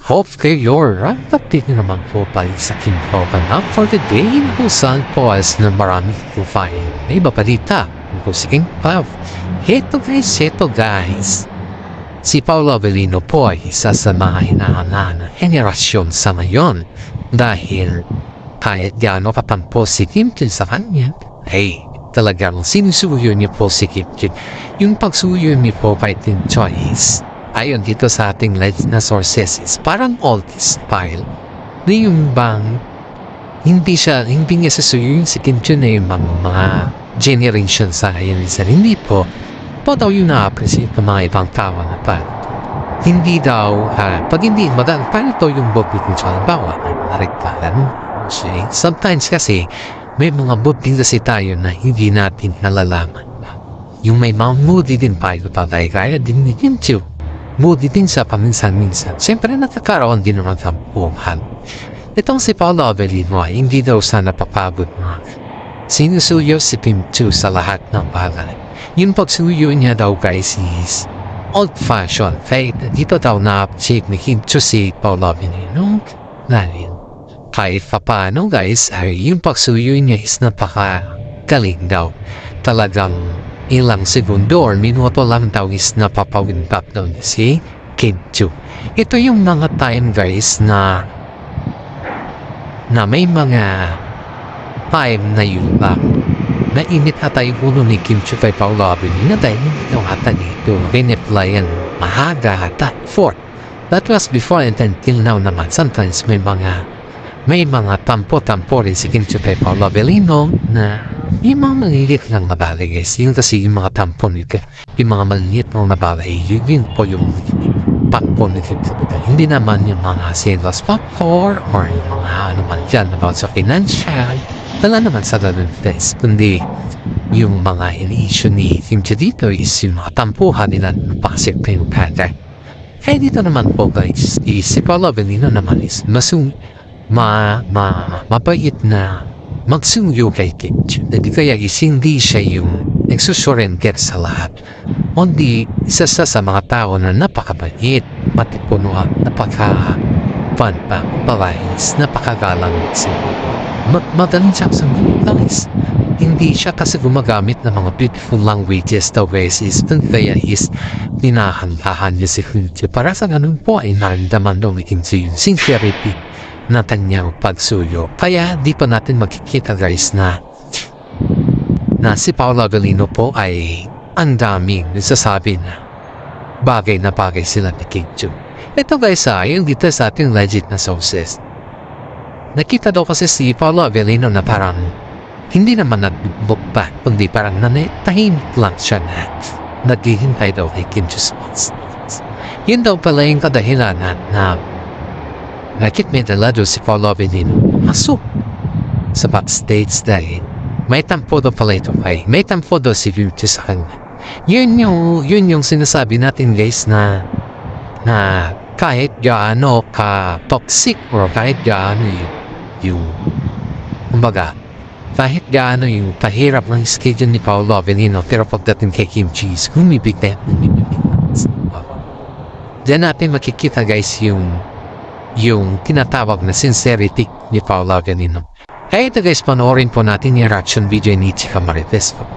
Hope kayo pati naman po pa sa King Up for the day kung saan po as na marami po fine. May iba pa dita po si King Pop. Heto guys. Si Paolo Avellino po ay isa sa mga hinahangaan ng henerasyon sa ngayon dahil kahit gaano katampo si Kim Chiu sa kanya, ay talagang sinusuyo niya po si Kim Chiu. Yung pagsuyo niya po kay Tim Choice ayon dito sa ating legend na sources is parang old style na yung bang hindi niya susuyuin si Kim Chiu na yung mga generation sa ngayon hindi po daw yung na-appreciate ng mga ibang tao na pa hindi daw pag hindi paano to yung booking sa bawa narigtaran sometimes kasi may mga booking kasi tayo na hindi natin nalalaman yung may mga moody din pa ito patay kaya din ni Kim Chiu moody din sa paminsan-minsan. Siyempre nakakaroon din naman sa buhay. Itong si Paolo Avellino ay hindi daw sana papagod na sinusuyo si Kim Chiu sa lahat ng bagay. Yung pagsuyo niya daw guys is old-fashioned. Kaya dito daw na-appreciate ni Kim Chiu si Paolo Avellino. Dahil kahit pa paano guys ay yung pagsuyo niya is napakagaling daw. Talagang ilang segundo or minuto lang daw is napapawintap daw niya si Kim Chiu. Ito yung mga time guys na may mga time na yun ba nainit ata yung ulo ni Kim Chiu kay Paolo Avellino dahil hindi daw ata dito riniplayan mahaga ata 4. That was before and until now naman sometimes may mga tampo-tampo rin si Kim Chiu kay Paolo Avellino na yung mga maliliit ng nabalay guys. Yung kasi yung mga tampo nito, yung mga maliliit ng nabalay, yun po yung tampo nito. Hindi naman yung mga sales factor or yung mga ano man dyan about sa financial. Wala naman sa ganun guys. Kundi yung mga in-issue ni Kim Chiu dito is yung mga tampuhan nila napakasip na yung pattern. Kaya dito naman po guys, si Paolo Avellino naman is mabait na magsuyo kay Kim Chiu. Kaya hindi siya yung nagsusurrender sa lahat. Kundi isa sa mga tao na napakabait, matipuno at napaka-fun pa, palais, napakagalang madaling siya sa guys. Hindi siya kasi gumagamit ng mga beautiful languages daw guys is kaya is pinahantahan niya si Kim Chiu. Para sa ganun po ay naramdaman daw ni Kim Chiu yung sincerity na kanyang pagsuyo. Kaya di pa natin makikita guys na si Paolo Avellino po ay ang daming nasasabi na bagay sila ni Kim Chiu. Ito guys yung dito sa ating legit na sources. Nakita daw kasi si Paolo Avellino na parang hindi naman nag-book pa kundi parang tahimik lang siya na naghihintay daw kay Kim Chiu. Yun daw pala yung kadahilan na nakit may dalado si Paolo Avellino masuk sa backstage dahil may tampo daw pala ito may tampo daw si Kim Chiu sa kanya. Yun yung sinasabi natin guys na kahit gaano ka toxic or kahit gaano yung kumbaga kahit gaano yung kahirap ng schedule ni Paolo Avellino pero pagdating kay Kim Chiu humibigay diyan natin makikita guys yung tinatawag na sincerity ni Paolo Avellino. Kaya ito guys, panoorin po natin yung reaction video ni Chika Marites po.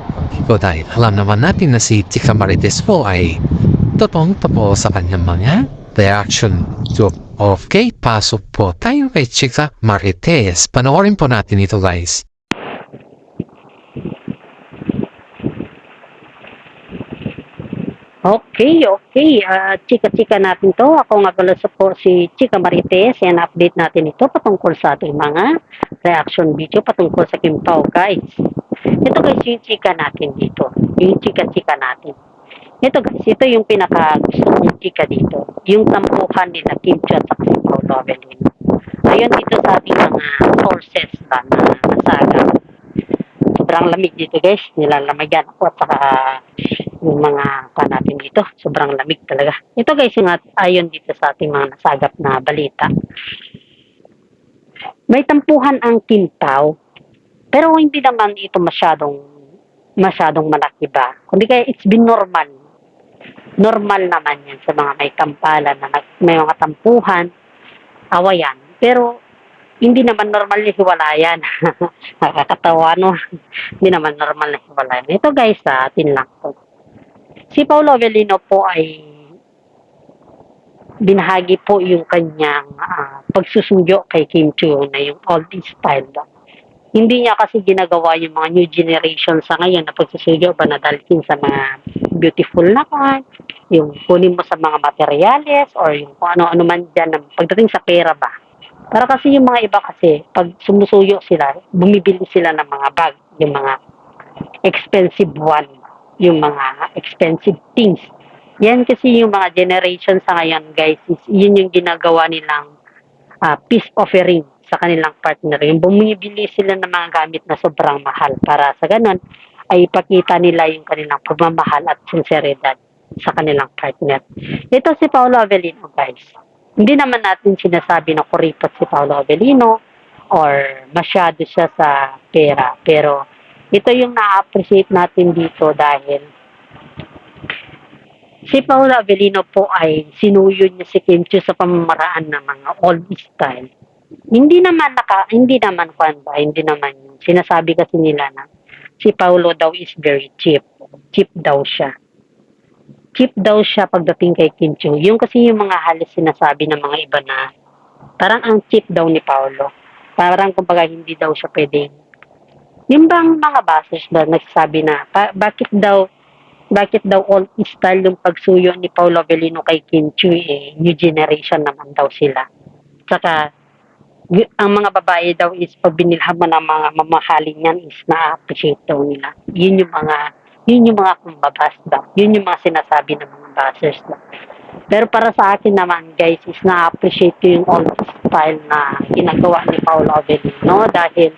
Dahil alam naman natin na si Chika Marites po ay totoong totoo sa kanyang mga reaction video. Okay, pasok po tayo kay Chika Marites. Panoorin po natin ito guys. Okay. Chika-chika natin to. Ako nga pala po si Chika Marites. Yan, update natin ito patungkol sa ating mga reaction video patungkol sa Kim Pao, guys. Ito guys, yung chika natin dito. Yung chika-chika natin. Ito guys, ito yung pinaka-gusto kong chika dito. Yung tampuhan nila Kim Chiu at si Paolo Avellino. Ayun dito sa ating mga sources ba na nasaga. Sobrang lamig dito guys. Nilalamagan ako at saka yung mga natin dito. Sobrang lamig talaga. Ito guys, yung ayon dito sa ating mga nasagap na balita. May tampuhan ang Kim Pao. Pero hindi naman ito masyadong malaki ba. Kundi kaya it's been normal. Normal naman yan sa mga may kampalan na may mga tampuhan awayan. Pero, hindi naman normal na hiwalayan. Nakakatawa, no? Hindi naman normal na hiwalayan. Ito guys, sa atin lang po. Si Paolo Avellino po ay binahagi po yung kanyang pagsusuyo kay Kim Chiu na yung old style daw. Hindi niya kasi ginagawa yung mga new generation sa ngayon na pagsusuyo ba na dalhin sa mga beautiful na kan, yung kunin mo sa mga materyales or yung kung ano-ano man dyan na pagdating sa pera ba. Para kasi yung mga iba kasi, pag sumusuyo sila, bumibili sila ng mga bag, yung mga expensive one, yung mga expensive things. Yan kasi yung mga generation sa ngayon guys, is, yun yung ginagawa nilang peace offering sa kanilang partner. Yung bumibili sila ng mga gamit na sobrang mahal para sa ganun ay ipakita nila yung kanilang pagmamahal at sinseridad sa kanilang partner. Ito si Paolo Avellino guys. Hindi naman natin sinasabi na kuripot si Paolo Avellino or masyado siya sa pera. Pero ito yung na-appreciate natin dito dahil si Paolo Avellino po ay sinuyo niya si Kim Chiu sa pamamaraan ng mga old style. Hindi naman sinasabi kasi nila na si Paolo daw is very cheap. Cheap daw siya. Cheap daw siya pagdating kay Kim Chiu. Yung kasi yung mga halos sinasabi ng mga iba na parang ang cheap daw ni Paolo. Parang kumbaga hindi daw siya pwedeng. Yung bang mga bashers na nagsasabi na bakit daw old style yung pagsuyo ni Paolo Avellino kay Kim Chiu new generation naman daw sila. Saka ang mga babae daw is pag binilhan mo ng mga mamahalin yan is na-appreciate daw nila. Yun yung mga kumbabas daw. Yun yung mga sinasabi ng mga bashers daw. Pero para sa akin naman guys is na-appreciate ko yung old style na ginagawa ni Paolo Avellino dahil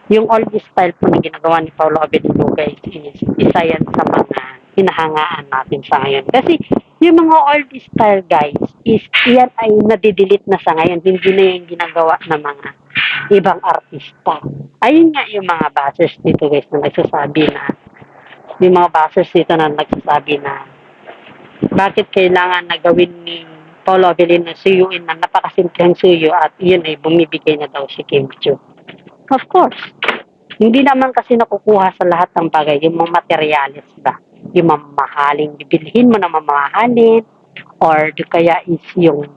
yung old style po na ginagawa ni Paolo Avellino guys is isa yan sa mga hinahangaan natin sa ngayon. Kasi yung mga old style guys is yan ay nadidelete na sa ngayon. Hindi na yung ginagawa ng mga ibang artista. Ayun nga yung mga bashers dito guys na nagsasabi na yung mga bashers dito na nagsasabi na bakit kailangan na gawin ni Paolo Avellino suyuin na napakasimpleng suyo at yun ay bumibigay na daw si Kim Chiu. Of course, hindi naman kasi nakukuha sa lahat ng bagay yung mga materialis ba? Yung mamahaling, bibilhin mo na mamahalin or kaya is yung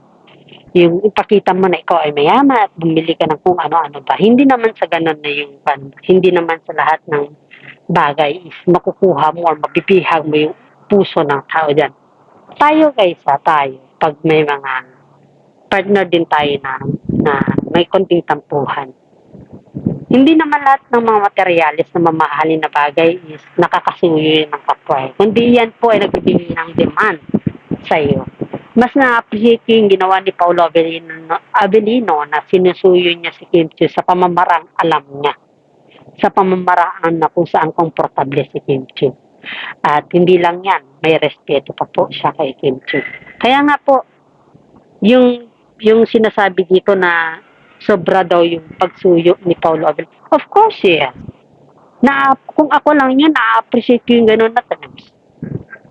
ipakita mo na ikaw ay mayaman at bumili ka ng kung ano-ano ba. Hindi naman sa ganun na yung hindi naman sa lahat ng bagay is makukuha mo or mabibihag mo yung puso ng tao dyan. Tayo guys tayo, pag may mga partner din tayo na may konting tampuhan. Hindi naman lahat ng mga materialis na mamahalin na bagay is nakakasuyo ng kapwa. Kundi yan po ay nagbibigay ng demand sa iyo. Mas na-appreciate ko yung ginawa ni Paolo Avellino na sinusuyo niya si Kim Chiu sa pamamarang alam niya. Sa pamamaraan na kung saan komportable si Kim Chiu. At hindi lang yan, may respeto pa po siya kay Kim Chiu. Kaya nga po, yung sinasabi dito na sobra daw yung pagsuyo ni Paolo Avellino. Of course, yes. Kung ako lang yun, na-appreciate ko yung gano'n na terms.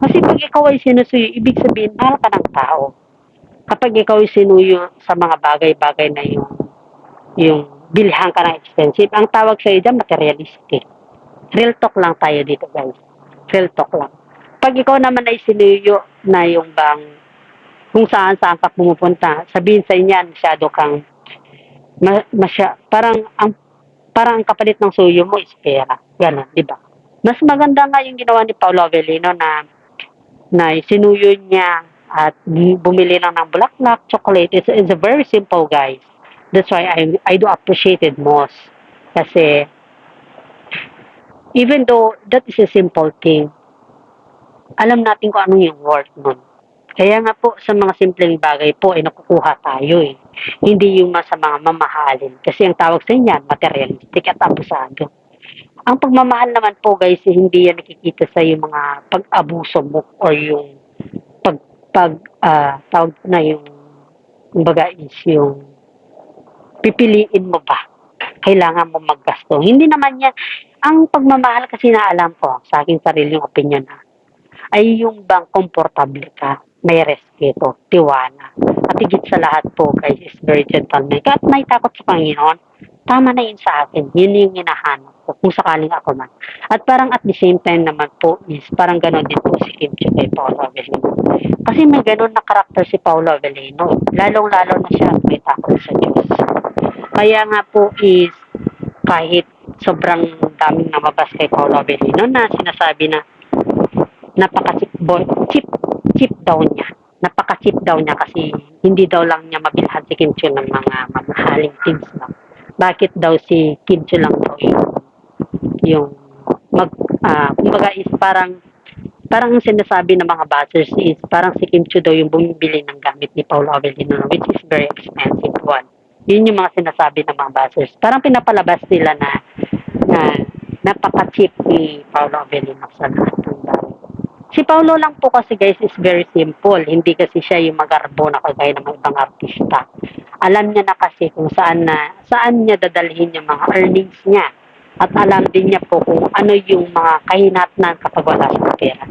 Kasi pag ikaw ay sinusuyo, ibig sabihin, mahal ka ng tao. Kapag ikaw ay sinuyo sa mga bagay-bagay na yung bilhan ka ng expensive, ang tawag sa iyo dyan, materialistic. Real talk lang tayo dito, guys. Real talk lang. Pag ikaw naman ay sinuyo na yung bang kung saan-saan ka pumupunta, sabihin sa inyan, masyado kang parang ang kapalit ng suyo mo is pera. Ganun, di ba? Mas maganda nga yung ginawa ni Paolo Avellino na sinuyo niya at bumili lang ng bulaklak, chocolate. It's a very simple, guys. That's why I do appreciate it most. Kasi even though that is a simple thing, alam natin kung ano yung worth nun. Kaya nga po, sa mga simpleng bagay po, ay nakukuha tayo eh. Hindi yung sa mga mamahalin. Kasi ang tawag sa inyan, materialistic at abusado. Ang pagmamahal naman po guys, hindi yan nakikita sa yung mga pag-abuso mo or yung tawag na yung kumbaga is yung pipiliin mo ba? Kailangan mo maggasto. Hindi naman yan. Ang pagmamahal kasi na alam ko, sa aking sariling opinion ay yung bang komportable ka, may respeto, tiwala, at higit sa lahat po guys is very gentleman at may takot sa Panginoon. Tama na yun sa akin. Yun yung hinahanap ko kung sakaling ako man. At parang at the same time naman po is parang gano'n din po si Kim Chiu kay Paolo Avellino. Kasi may gano'n na karakter si Paolo Avellino. Lalong-lalo na siya at may takot sa Diyos. Kaya nga po is kahit sobrang daming namabas kay Paolo Avellino na sinasabi na napaka-chip daw niya. Napaka-chip daw niya kasi hindi daw lang niya mabilhan si Kim Chiu ng mga mamahaling things lang. Bakit daw si Kim Chiu lang daw yung kumbaga is parang sinasabi ng mga bashers is parang si Kim Chiu daw yung bumibili ng gamit ni Paolo Avellino which is very expensive one. Yun yung mga sinasabi ng mga bashers. Parang pinapalabas nila na napaka-cheap ni Paolo Avellino sa lahat ng dami. Si Paolo lang po kasi guys is very simple. Hindi kasi siya yung magarbo na kagaya ng mga ibang artista. Alam niya na kasi kung saan niya dadalhin yung mga earnings niya. At alam din niya po kung ano yung mga kahinatnan kapag wala siyang pera.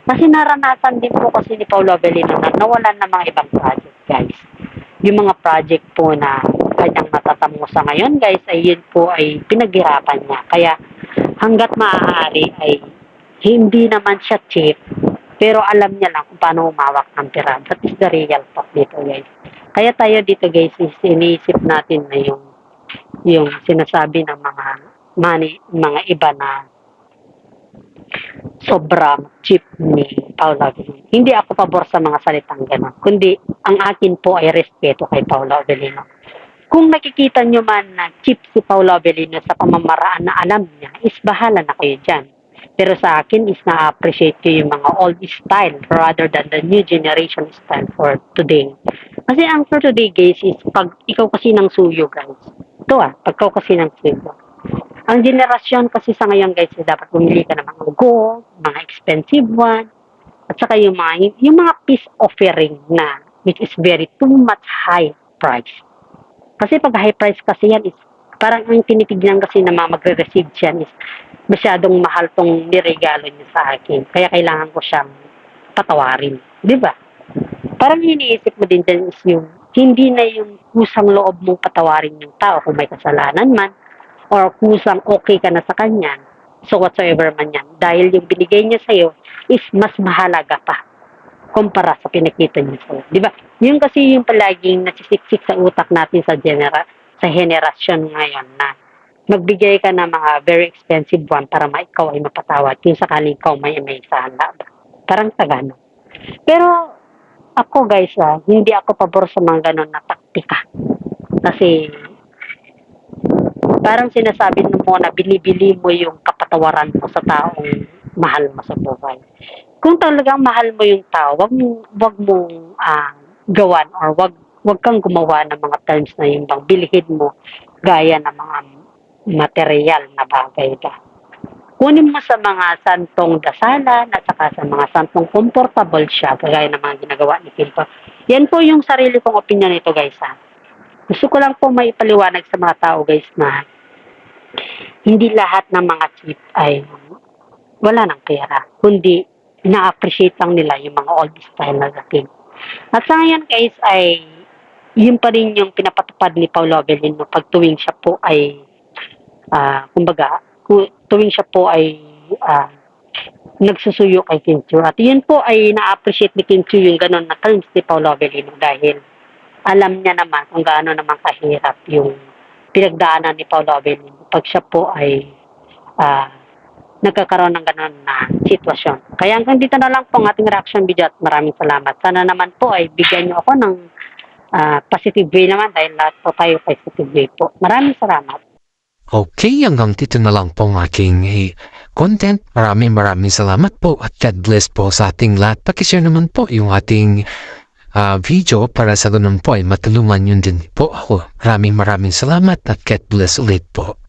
Kasi naranasan din po kasi ni Paolo Avellino na nawalan ng mga ibang project guys. Yung mga project po na kanyang matatamo sa ngayon guys ay yun po ay pinaghirapan niya. Kaya hanggat maaari ay hindi naman siya cheap, pero alam niya lang kung paano umawak ng pera. That is the real talk dito guys. Kaya tayo dito guys, iniisip natin na yung sinasabi ng mga iba na sobrang cheap ni Paolo Avellino. Hindi ako pabor sa mga salitang gano'n, kundi ang akin po ay respeto kay Paolo Avellino. Kung nakikita nyo man na cheap si Paolo Avellino sa pamamaraan na alam niya, is bahala na kayo dyan. Pero sa akin is na-appreciate ko yung mga old style rather than the new generation style for today. Kasi ang for today guys is pag ikaw kasi ng suyo guys. Pag ikaw kasi ng suyo. Ang generasyon kasi sa ngayon guys is dapat bumili ka ng mga gold, mga expensive one, at saka yung mga peace offering na which is very too much high price. Kasi pag high price kasi yan is parang ang tinitignan kasi na magre-receive siya is masyadong mahal tong niregalo niya sa akin. Kaya kailangan ko siyang patawarin. Di ba? Parang iniisip mo din dyan is yung hindi na yung kusang loob mong patawarin yung tao kung may kasalanan man or kusang okay ka na sa kanya. So whatsoever man yan. Dahil yung binigay niya sa'yo is mas mahalaga pa kumpara sa pinakita niya sa'yo. Di ba? Yun kasi yung palaging nasisiksik sa utak natin sa henerasyon ngayon na magbigay ka ng mga very expensive one para ikaw ay mapatawad kung sakaling ikaw may sala. Parang tagano. Pero ako guys, hindi ako pabor sa mga ganon na taktika. Kasi parang sinasabi mo na binibili mo yung kapatawaran mo sa taong mahal mo sa buhay. Kung talagang mahal mo yung tao, wag mong gawan or wag kang gumawa ng mga terms na yung bang bilhin mo gaya ng mga material na bagay ba. Kunin mo sa mga santong dasalan at saka sa mga santong comfortable siya gaya ng mga ginagawa ni Kim. Yan po yung sarili kong opinion nito guys Gusto ko lang po maipaliwanag sa mga tao guys na hindi lahat ng mga cheap ay wala ng pera, kundi na-appreciate lang nila yung mga old style na dating. At sa ngayon guys ay yun pa rin yung pinapatupad ni Paolo Avellino pag tuwing siya po ay tuwing siya po ay nagsusuyo kay Kim Chiu. At yun po ay na-appreciate ni Kim Chiu yung ganun na terms ni Paolo Avellino dahil alam niya naman kung gaano naman kahirap yung pinagdaanan ni Paolo Avellino pag siya po ay nagkakaroon ng ganun na sitwasyon. Kaya hanggang dito na lang po ang ating reaction video at maraming salamat. Sana naman po ay bigyan niyo ako ng positive way naman dahil lahat po tayo positive way po. Maraming salamat. Okay, hanggang dito na lang po ang aking content. Maraming salamat po at God bless po sa ating lahat. Pakishare naman po yung ating video para sa ganun po ay matulungan yun din po ako. Maraming salamat at God bless ulit po.